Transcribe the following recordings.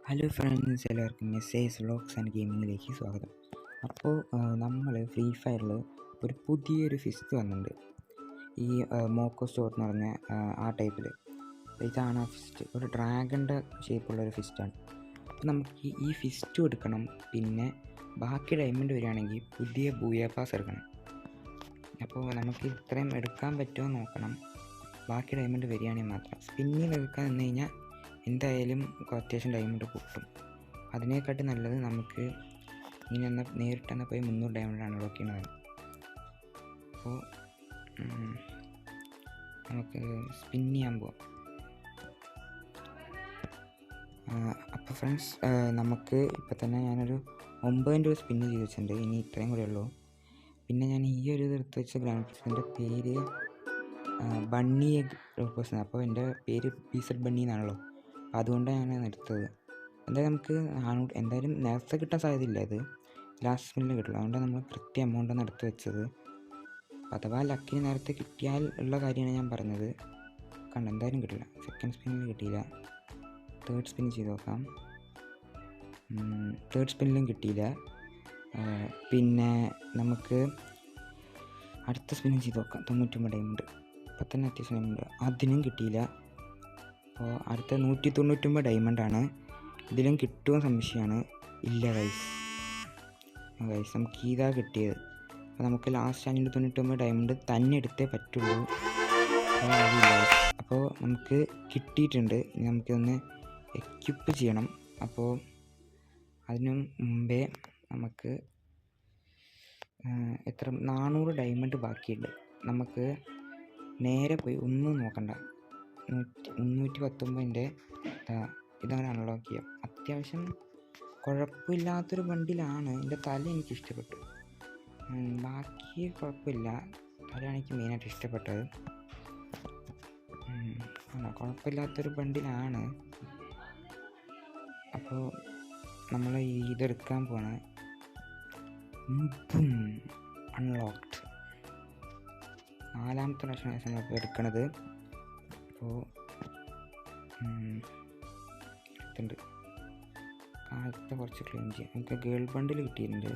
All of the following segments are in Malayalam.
ഹലോ ഫ്രണ്ട്സ്, എല്ലാവർക്കും മെസ്സേജ് വ്ളോഗ്സ് ആൻഡ് ഗെയിമിങ്ങിലേക്ക് സ്വാഗതം. അപ്പോൾ നമ്മൾ ഫ്രീ ഫയറിൽ ഒരു പുതിയൊരു ഫിസ്റ്റ് വന്നിട്ടുണ്ട്. ഈ മോക്കോ സ്റ്റോർ എന്ന് പറഞ്ഞ ആ ടൈപ്പിൽ ഇതാണ് ആ ഫിസ്റ്റ്. ഒരു ഡ്രാഗണിൻ്റെ ഷേപ്പുള്ളൊരു ഫിസ്റ്റാണ്. അപ്പോൾ നമുക്ക് ഈ ഫിസ്റ്റും എടുക്കണം, പിന്നെ ബാക്കി ഡയമണ്ട് വരികയാണെങ്കിൽ പുതിയ ബൂയ പാസ് എടുക്കണം. അപ്പോൾ നമുക്ക് ഇത്രയും എടുക്കാൻ പറ്റുമോ നോക്കണം. ബാക്കി ഡയമണ്ട് വരികയാണെങ്കിൽ മാത്രം. സ്പിന്നിൽ എടുക്കാൻ നിന്ന് കഴിഞ്ഞാൽ എന്തായാലും അത്യാവശ്യം ഡയമണ്ട് കിട്ടും. അതിനേക്കാട്ടി നല്ലത് നമുക്ക് ഇങ്ങനെ നേരിട്ട് തന്നെ പോയി 300 ഡയമണ്ടാണ് അൺലോക്ക് ചെയ്യുന്നത്. അപ്പോൾ നമുക്ക് സ്പിൻ ചെയ്യാൻ പോവാം. അപ്പോൾ ഫ്രണ്ട്സ്, നമുക്ക് ഇപ്പോൾ തന്നെ ഞാനൊരു 9 രൂപ സ്പിന്ന് ചെയ്ത് വെച്ചിട്ടുണ്ട്. ഇനി ഇത്രയും കൂടെ ഉള്ളൂ. പിന്നെ ഞാൻ ഈ ഒരു ഇത് എടുത്ത് വെച്ച ഗ്രാൻഡ് പേര് ബണ്ണി റോപ്പേഴ്സ്. അപ്പോൾ എൻ്റെ പേര് പീസഡ് ബണ്ണി എന്നാണല്ലോ, അതുകൊണ്ടാണ് ഞാൻ എടുത്തത്. എന്തായാലും നമുക്ക് എന്തായാലും നേരത്തെ കിട്ടാൻ സാധ്യതയില്ല, ഇത് ലാസ്റ്റ് സ്പിന്നിൽ കിട്ടുള്ളൂ. അതുകൊണ്ടാണ് നമ്മൾ കൃത്യ എമൗണ്ടാണ് എടുത്ത് വെച്ചത്. അഥവാ ലക്കിന് നേരത്തെ കിട്ടിയാൽ ഉള്ള കാര്യമാണ് ഞാൻ പറഞ്ഞത്. എന്തായാലും കിട്ടില്ല. സെക്കൻഡ് സ്പിന്നിൽ കിട്ടിയില്ല. തേർഡ് സ്പിൻ ചെയ്ത് നോക്കാം. തേർഡ് സ്പിന്നിലും കിട്ടിയില്ല. പിന്നെ നമുക്ക് അടുത്ത സ്പിന്നും ചെയ്ത് നോക്കാം. 99 ഡയമണ്ട്. ഇപ്പം തന്നെ അത്യാവശ്യം ഡയമണ്ട്. അതിനും കിട്ടിയില്ല. അപ്പോൾ അടുത്ത 199 ഡയമണ്ടാണ്. ഇതിലും കിട്ടുമെന്ന് സംശയമാണ്. ഇല്ല ഗൈസ്, നമുക്ക് ഇതാ കിട്ടിയത്. അപ്പോൾ നമുക്ക് ലാസ്റ്റ് 599 ഡയമണ്ട് തന്നെ എടുത്തേ പറ്റുള്ളൂ. അപ്പോൾ നമുക്ക് കിട്ടിയിട്ടുണ്ട്. ഇനി നമുക്കിതൊന്ന് എക്യുപ്പ് ചെയ്യണം. അപ്പോൾ അതിനു മുമ്പേ നമുക്ക് 400 ഡയമണ്ട് ബാക്കിയുണ്ട്. നമുക്ക് നേരെ പോയി ഒന്നും നോക്കണ്ട, 319 ഇതങ്ങനെ അൺലോക്ക് ചെയ്യാം. അത്യാവശ്യം കുഴപ്പമില്ലാത്തൊരു ബണ്ടിലാണ്. എൻ്റെ തല എനിക്ക് ഇഷ്ടപ്പെട്ടു. ബാക്കി കുഴപ്പമില്ല. തലയാണ് എനിക്ക് മെയിനായിട്ട് ഇഷ്ടപ്പെട്ടത്. കുഴപ്പമില്ലാത്തൊരു ബണ്ടിലാണ്. അപ്പോൾ നമ്മൾ ഇതെടുക്കാൻ പോവാണ്. അൺലോക്ക്ഡ് 4ാമത്തെ പ്രാവശ്യമാണ് നമ്മളിപ്പോൾ എടുക്കണത്. അപ്പോൾ എടുത്തുണ്ട്. ആദ്യത്തെ കുറച്ച് ക്ലെയിം ചെയ്യാം. നമുക്ക് ഗേൾ ബണ്ടിൽ കിട്ടിയിട്ടുണ്ട്.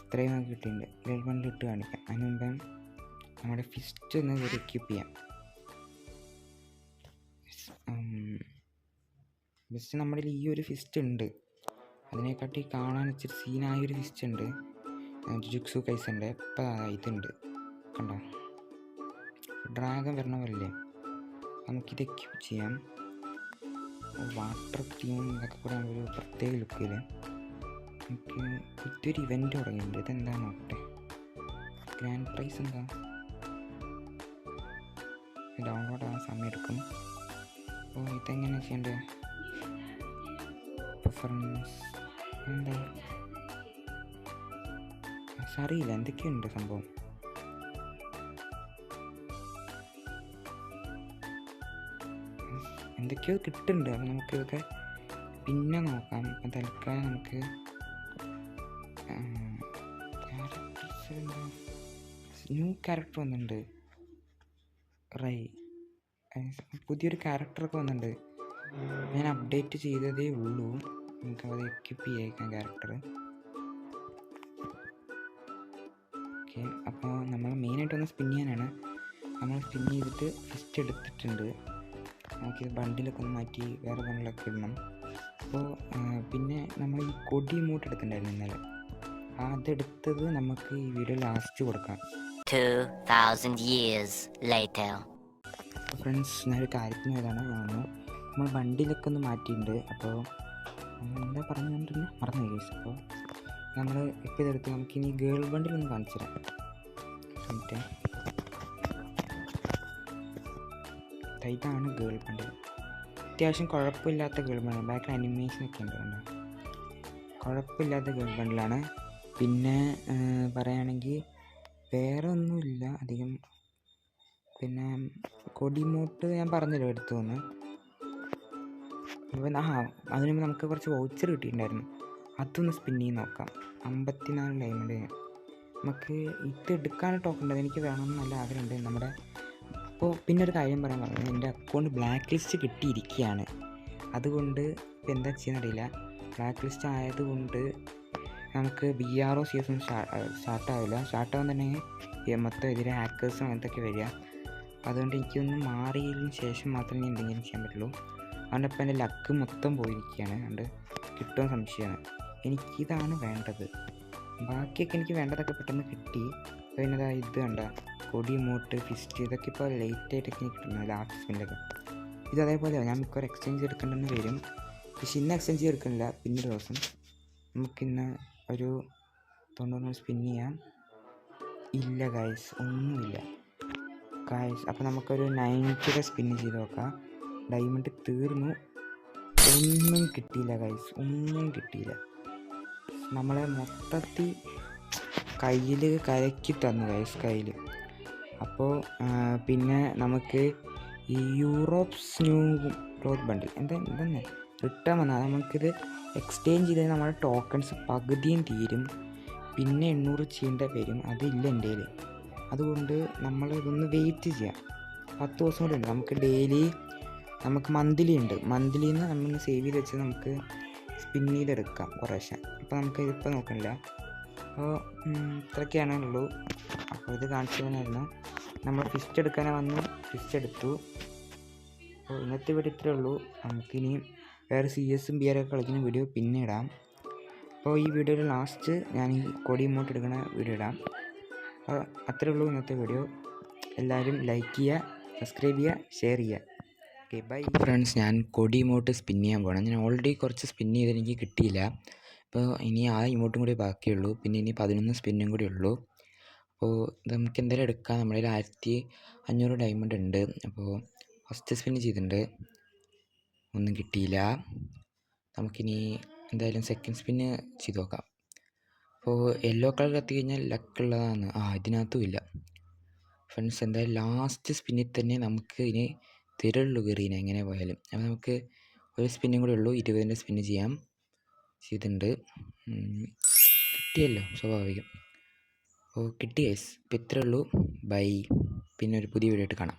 ഇത്രയും നമുക്ക് കിട്ടിയിട്ടുണ്ട്. ഗേൾ ബണ്ടിൽ ഇട്ട് കാണിക്കാം. അതിന് മുമ്പേ നമ്മുടെ ഫിസ്റ്റ് ഒന്ന് ഒരു എക്യൂപ്പ് ചെയ്യാം. ഫിസ്റ്റ് നമ്മുടെ ഈ ഒരു ഫിസ്റ്റ് ഉണ്ട്. അതിനെക്കാട്ടി കാണാൻ ഇച്ചിരി സീനായൊരു ഫിസ്റ്റ് ഉണ്ട്. ജുജുത്സു കൈസൻ്റെ. ഇപ്പം ഇതുണ്ട്, കണ്ടോ? ഡ്രാഗൺ വരണ പോലെ നമുക്കിത് എക്യൂപ്പ് ചെയ്യാം. വാട്ടർ തീം ഇതൊക്കെ കൂടെ ഒരു പ്രത്യേക ലുക്കിൽ നമുക്ക് പുതിയൊരു ഇവൻറ്റ് തുടങ്ങിയിട്ടുണ്ട്. ഇതെന്താ നോക്കട്ടെ. ഗ്രാൻഡ് പ്രൈസ് എന്താ? ഡൗൺലോഡ് ആവാൻ സമയം എടുക്കും. അപ്പോൾ ഇതെങ്ങനെ ചെയ്യേണ്ടത്? പെർഫോമൻസ് എന്താ അറിയില്ല, എന്തൊക്കെയുണ്ട് സംഭവം. എന്തൊക്കെയോ കിട്ടുന്നുണ്ട്. അപ്പോൾ നമുക്കിതൊക്കെ പിന്നെ നോക്കാം. തൽക്കാലം നമുക്ക് ക്യാരക്ടേഴ്സ് ന്യൂ ക്യാരക്ടർ വന്നിട്ടുണ്ട്. പുതിയൊരു ക്യാരക്ടറൊക്കെ വന്നിട്ടുണ്ട്. ഞാൻ അപ്ഡേറ്റ് ചെയ്തതേ ഉള്ളൂ. നമുക്കത് എക്യുപ്പ് ചെയ്യേക്കാം ക്യാരക്ടർ. ഓക്കെ, അപ്പോൾ നമ്മൾ മെയിനായിട്ടൊന്ന് സ്പിൻ ചെയ്യാനാണ്. നമ്മൾ സ്പിൻ ചെയ്തിട്ട് ഫിസ്റ്റ് എടുത്തിട്ടുണ്ട്. നമുക്കിത് ബണ്ടിലൊക്കെ ഒന്ന് മാറ്റി വേറെ ബണ്ടിലൊക്കെ ഇടണം. അപ്പോൾ പിന്നെ നമ്മൾ ഈ കൊടി മൂട്ട് എടുത്തിട്ടുണ്ടായിരുന്നു ഇന്നലെ. അതെടുത്തത് നമുക്ക് ഈ വീഡിയോ ലാസ്റ്റ് കൊടുക്കാം. 2000 years later. ഫ്രണ്ട്സ്, ഞാനൊരു കാര്യത്തിന് പോയതാണ്. നമ്മൾ ബണ്ടിലൊക്കെ ഒന്ന് മാറ്റിയിട്ടുണ്ട്. അപ്പോൾ എന്താ പറഞ്ഞിട്ടുണ്ടെങ്കിൽ മറന്നു കേസ്. അപ്പോൾ നമ്മൾ ഇപ്പോൾ ഇതെടുത്ത് നമുക്കിനി ഗേൾ ബണ്ടിലൊന്ന് കാണിച്ചു തരാം. ഇതാണ് ഗേൾ ബണ്ടിൽ. അത്യാവശ്യം കുഴപ്പമില്ലാത്ത ഗേൾ ബണ്ടിൽ. ബാക്കിൽ അനിമേഷനൊക്കെ ഉണ്ട്, കണ്ടോ? കുഴപ്പമില്ലാത്ത ഗേൾ ബണ്ടിലാണ്. പിന്നെ പറയുകയാണെങ്കിൽ വേറെ ഒന്നുമില്ല അധികം. പിന്നെ കൊടിമൂട്ട് ഞാൻ പറഞ്ഞല്ലോ എടുത്തുവന്ന്. അപ്പോൾ അതിന് മുമ്പ് നമുക്ക് കുറച്ച് വൗച്ചർ കിട്ടിയിട്ടുണ്ടായിരുന്നു. അതൊന്ന് സ്പിൻ ചെയ്ത് നോക്കാം. 54 ഡയമണ്ട്. നമുക്ക് ഇത് എടുക്കാൻ ടോക്കൺ ഉണ്ട്. എനിക്ക് വേണമെന്ന് നല്ല ആഗ്രഹമുണ്ട്. നമ്മുടെ അപ്പോൾ പിന്നെ ഒരു കാര്യം പറയാൻ പറഞ്ഞത്, എൻ്റെ അക്കൗണ്ട് ബ്ലാക്ക് ലിസ്റ്റ് കിട്ടിയിരിക്കുകയാണ്. അതുകൊണ്ട് ഇപ്പോൾ എന്താ ചെയ്യുന്നറിയില്ല. ബ്ലാക്ക് ലിസ്റ്റ് ആയതുകൊണ്ട് നമുക്ക് BRO CS ഒന്നും സ്റ്റാർട്ടാവില്ല. സ്റ്റാർട്ടാവാൻ തന്നെ മൊത്തം എതിരെ ഹാക്കേഴ്സും അങ്ങനത്തെ ഒക്കെ വരിക. അതുകൊണ്ട് എനിക്കൊന്ന് മാറിയതിന് ശേഷം മാത്രമേ ഇനി എന്തെങ്കിലും ചെയ്യാൻ പറ്റുള്ളൂ. അതുകൊണ്ട് ഇപ്പോൾ എൻ്റെ ലക്ക് മൊത്തം പോയിരിക്കുകയാണ്. അതുകൊണ്ട് കിട്ടുമെന്ന് സംശയമാണ്. എനിക്കിതാണ് വേണ്ടത്. ബാക്കിയൊക്കെ എനിക്ക് വേണ്ടതൊക്കെ പെട്ടെന്ന് കിട്ടി. പിന്നെ ഇത് കണ്ട കൊടി മോട്ട് ഫിസ്റ്റ് ഇതൊക്കെ ഇപ്പോൾ ലേറ്റായിട്ടൊക്കെ എനിക്ക് കിട്ടുന്നത് ലാസ്റ്റ് സ്പിന്നിലൊക്കെ. ഇത് അതേപോലെ ഞാൻ മിക്കവാറും എക്സ്ചേഞ്ച് എടുക്കേണ്ടെന്ന് വരും. പക്ഷെ ഇന്ന് എക്സ്ചേഞ്ച് എടുക്കുന്നില്ല, പിന്നൊരു ദിവസം. നമുക്കിന്ന് ഒരു 90 സ്പിൻ ചെയ്യാം. ഇല്ല ഗൈസ്, ഒന്നുമില്ല ഗൈസ്. അപ്പോൾ നമുക്കൊരു 90 സ്പിന്ന് ചെയ്ത് നോക്കാം. ഡയമണ്ട് തീർന്നു. ഒന്നും കിട്ടിയില്ല ഗൈസ്, ഒന്നും കിട്ടിയില്ല. നമ്മളെ മൊത്തത്തിൽ കയ്യിൽ കലക്കി തന്നു ഗൈസ് കയ്യിൽ. അപ്പോൾ പിന്നെ നമുക്ക് ഈ യൂറോപ്സ് ന്യൂ ഗ്രോത്ത് ബണ്ടിൽ എന്തെന്നെ റിട്ടേൺ വന്നാൽ നമുക്കിത് എക്സ്ചേഞ്ച് ചെയ്താൽ നമ്മുടെ ടോക്കൺസ് പകുതിയും തീരും. പിന്നെ 800 ചെയ്യേണ്ട വരും. അതില്ല എൻ്റെ കയ്യിൽ. അതുകൊണ്ട് നമ്മൾ ഇതൊന്ന് വെയിറ്റ് ചെയ്യാം. 10 ദിവസം കൂടെ ഉണ്ട്. നമുക്ക് ഡെയിലി നമുക്ക് മന്ത്ലി ഉണ്ട്. മന്ത്ലിയിൽ നിന്ന് നമ്മളൊന്ന് സേവ് ചെയ്ത് വെച്ച് നമുക്ക് സ്പിൻ ചെയ്തെടുക്കാം കുറേശ്ശെ. അപ്പോൾ നമുക്ക് ഇതിപ്പോൾ നോക്കണില്ല. അപ്പോൾ ഇത്രയൊക്കെയാണുള്ളൂ. അപ്പോൾ ഇത് കാണിച്ചു തന്നെയായിരുന്നു. നമ്മൾ ഫിസ്റ്റ് എടുക്കാനാണ് വന്നു, ഫിസ്റ്റ് എടുത്തു. അപ്പോൾ ഇന്നത്തെ വീഡിയോ ഇത്രയേ ഉള്ളൂ. നമുക്കിനി വേറെ CS ഉം BR ഒക്കെ കളിക്കുന്ന വീഡിയോ പിന്നെ ഇടാം. അപ്പോൾ ഈ വീഡിയോയുടെ ലാസ്റ്റ് ഞാൻ ഈ കൊടി ഇമോട്ട് എടുക്കുന്ന വീഡിയോ ഇടാം. അപ്പോൾ അത്രയേ ഉള്ളൂ ഇന്നത്തെ വീഡിയോ. എല്ലാവരും ലൈക്ക് ചെയ്യുക, സബ്സ്ക്രൈബ് ചെയ്യുക, ഷെയർ ചെയ്യുക. Okay bye friends. ഞാൻ കൊടി ഇമോട്ട് സ്പിൻ ചെയ്യാൻ പോകണം. ഞാൻ ഓൾറെഡി കുറച്ച് സ്പിൻ ചെയ്ത് എനിക്ക് കിട്ടിയില്ല. അപ്പോൾ ഇനി ആ ഇമോട്ടും കൂടി ബാക്കിയുള്ളൂ. പിന്നെ ഇനി 11 സ്പിന്നും കൂടി ഉള്ളൂ. അപ്പോൾ ഇത് നമുക്ക് എന്തായാലും എടുക്കാം. നമ്മുടെ കയ്യിൽ 1500 ഡയമണ്ട് ഉണ്ട്. അപ്പോൾ ഫസ്റ്റ് സ്പിൻ ചെയ്തിട്ടുണ്ട്, ഒന്നും കിട്ടിയില്ല. നമുക്കിനി എന്തായാലും സെക്കൻഡ് സ്പിന്ന് ചെയ്ത് നോക്കാം. അപ്പോൾ യെല്ലോ കളർ കത്തി കഴിഞ്ഞാൽ ലക്കുള്ളതാണ്. ഇതിനകത്തും ഇല്ല ഫ്രണ്ട്സ്. എന്തായാലും ലാസ്റ്റ് സ്പിന്നിൽ തന്നെ നമുക്ക് ഇനി തരുള്ളൂ കയറിയിന എങ്ങനെ പോയാലും. അപ്പോൾ നമുക്ക് ഒരു സ്പിന്നും കൂടെ ഉള്ളൂ. 20 സ്പിന്ന് ചെയ്തിട്ടുണ്ട്. കിട്ടിയല്ലോ, സ്വാഭാവികം. അപ്പോൾ കിട്ടി ഗൈസ്. ഇപ്പോൾ ഇത്രയേ ഉള്ളൂ. ബൈ. പിന്നെ ഒരു പുതിയ വീഡിയോ ആയിട്ട് കാണാം.